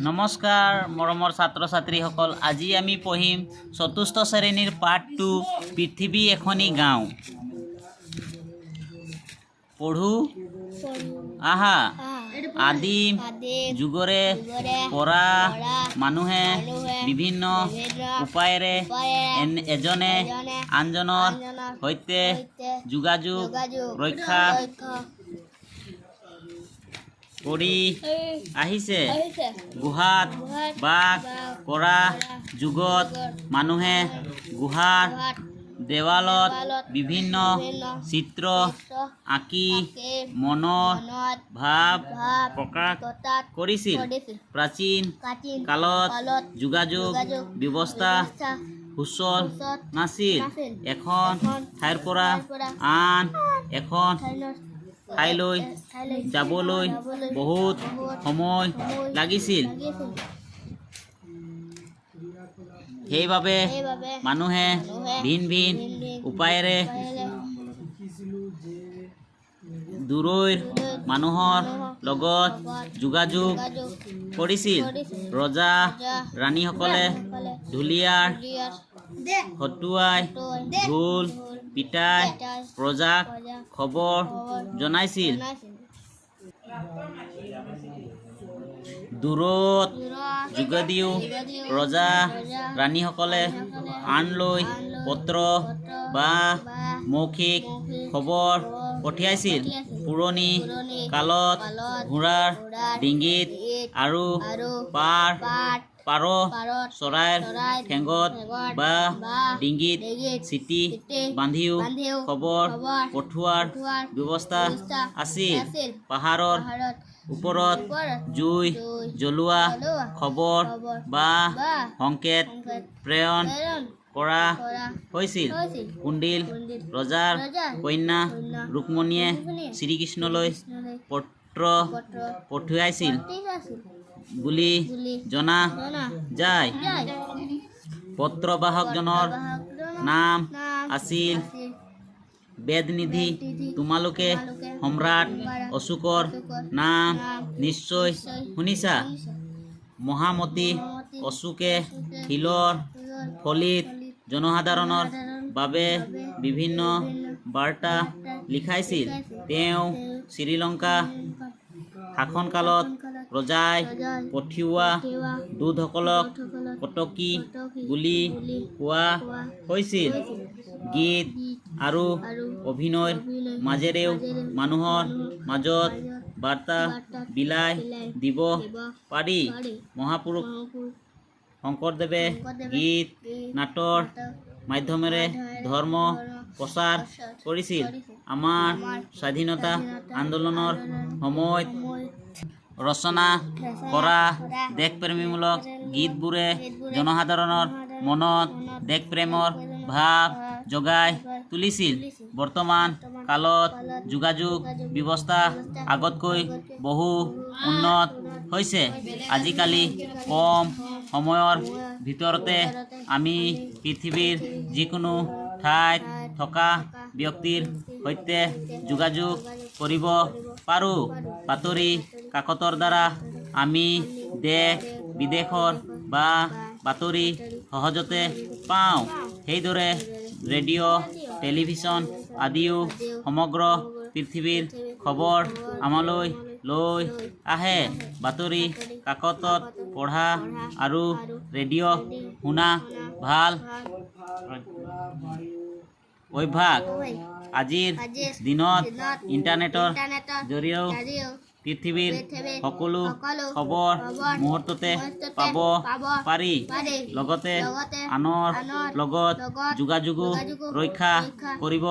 নমস্কাৰ মৰমৰ ছাত্ৰ ছাত্ৰীসকল, আজি আমি পঢ়িম চতুৰ্থ শ্ৰেণীৰ পাৰ্ট 2 পৃথিৱী এখনি গাঁও। পঢ়ো আহা। আদিম যুগৰে পৰা মানুহে বিভিন্ন উপায়েৰে এজনে আনজনৰ সৈতে যোগাযোগ ৰক্ষা কৰি আহিছে। গুহাত বাস কৰা যুগত মানুহে গুহাৰ দেৱালত বিভিন্ন চিত্ৰ আঁকি মনৰ ভাৱ প্ৰকাশ কৰিছিল। প্ৰাচীন কালত যোগাযোগ ব্যৱস্থা সুচল নাছিল। এখন ঠাইৰ পৰা আন এখন ঠাইলৈ যাবলৈ বহুত সময় লাগিছিল। সেইবাবে মানুহে ভিন ভিন উপায়েৰে দূৰৈৰ মানুহৰ লগত যোগাযোগ কৰিছিল। ৰজা ৰাণীসকলে ঢুলীয়াৰ হতুৱাই ঢোল পিটাই প্ৰজাক খবৰ জনাইছিল। দূৰত যদিও ৰজা ৰাণীসকলে আনলৈ পত্ৰ বা মৌখিক খবৰ পঠিয়াইছিল। পুৰণি কালত ঘোঁৰাৰ ডিঙিত আৰু পাৰ চৰাইৰ ঠেঙত বা ডিঙিত চিঠি বান্ধিও খবৰ পঠোৱাৰ ব্যৱস্থা আছিল। পাহাৰৰ ওপৰত জুই জ্বলোৱা খবৰ বা সংকেত প্ৰেৰণ কৰা হৈছিল। কুন্দিল ৰজাৰ কন্যা ৰুক্মণীয়ে শ্ৰীকৃষ্ণলৈ পত্ৰ পঠিয়াইছিল বুলি জনা যায়। পত্ৰবাহকজনৰ নাম আছিল বেদনিধি। তোমালোকে সম্ৰাট অশোকৰ নাম নিশ্চয় শুনিছা। মহামতি অশোকে শিলৰ ফলিত জনসাধাৰণৰ বাবে বিভিন্ন বাৰ্তা লিখাইছিল। তেওঁ শ্ৰীলংকা শাসনকালত ৰজাই পঠিওৱা দূতসকলক কটকী বুলি কোৱা হৈছিল। গীত আৰু অভিনয়ৰ মাজেৰেও মানুহৰ মাজত বাৰ্তা বিলাই দিব পাৰি। মহাপুৰুষ শংকৰদেৱে গীত নাটৰ মাধ্যমেৰে ধৰ্ম প্ৰচাৰ কৰিছিল। আমাৰ স্বাধীনতা আন্দোলনৰ সময়ত ৰচনা কৰা দেশপ্ৰেমীমূলক গীতবোৰে জনসাধাৰণৰ মনত দেশপ্ৰেমৰ ভাৱ জগাই তুলিছিল। বৰ্তমান কালত যোগাযোগ ব্যৱস্থা আগতকৈ বহু উন্নত হৈছে। আজিকালি কম সময়ৰ ভিতৰতে আমি পৃথিৱীৰ যিকোনো ঠাইত থকা ব্যক্তিৰ সৈতে যোগাযোগ কৰিব পাৰোঁ। বাতৰি কাকতৰ দ্বাৰা আমি দেশ বিদেশৰ বা বাতৰি সহজতে পাওঁ। সেইদৰে ৰেডিঅ' টেলিভিছন আদিও সমগ্ৰ পৃথিৱীৰ খবৰ আমালৈ লৈ আহে। বাতৰি কাকতত পঢ়া আৰু ৰেডিঅ' শুনা ভাল অভ্যাস। আজিৰ দিনত ইণ্টাৰনেটৰ জৰিয়তেও পৃথিৱীৰ সকলো খবৰ মুহূৰ্ততে পাব পাৰি। লগতে আনৰ লগত যোগাযোগো ৰক্ষা কৰিব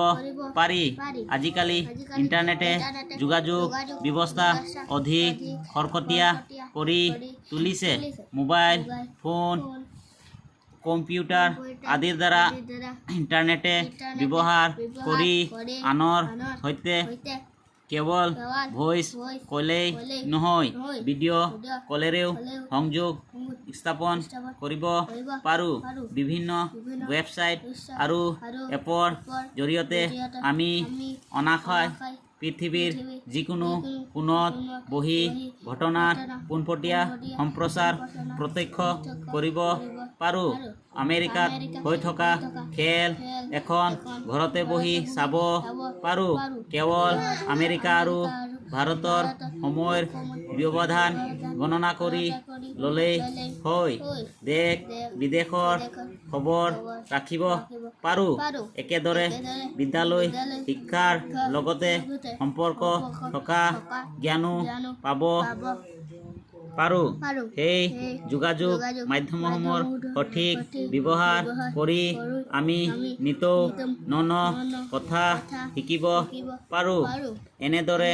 পাৰি। আজিকালি ইণ্টাৰনেটে যোগাযোগ ব্যৱস্থা অধিক খৰতকীয়া কৰি তুলিছে। মোবাইল ফোন কম্পিউটাৰ আদিৰ দ্বাৰা ইণ্টাৰনেটে ব্যৱহাৰ কৰি আনৰ সৈতে কেৱল ভইচ কলেই নহয়, ভিডিঅ' কলেৰেও সংযোগ স্থাপন কৰিব পাৰোঁ। বিভিন্ন ৱেবছাইট আৰু এপৰ জৰিয়তে আমি অনায়াসে পৃথিৱীৰ যিকোনো কোণত বহি ঘটনাৰ পোনপটীয়া সম্প্ৰচাৰ প্ৰত্যক্ষ কৰিব পাৰোঁ। আমেৰিকাত হৈ থকা খেল এখন ঘৰতে বহি চাব পাৰোঁ। কেৱল আমেৰিকা আৰু ভাৰতৰ সময়ৰ ব্যৱধান গণনা কৰি ল'লেই হয়। দেশ বিদেশৰ খবৰ ৰাখিব পাৰোঁ। একেদৰে বিদ্যালয় শিক্ষাৰ লগতে সম্পৰ্ক থকা জ্ঞানো পাব পাৰোঁ। সেই যোগাযোগ মাধ্যমসমূহৰ সঠিক ব্যৱহাৰ কৰি আমি নিতৌ ন কথা শিকিব পাৰোঁ। এনেদৰে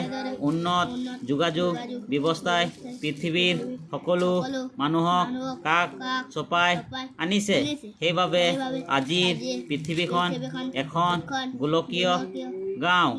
উন্নত যোগাযোগ ব্যৱস্থাই পৃথিৱীৰ সকলো মানুহক কাষ চপাই আনিছে। সেইবাবে আজিৰ পৃথিৱীখন এখন গোলকীয় গাঁও।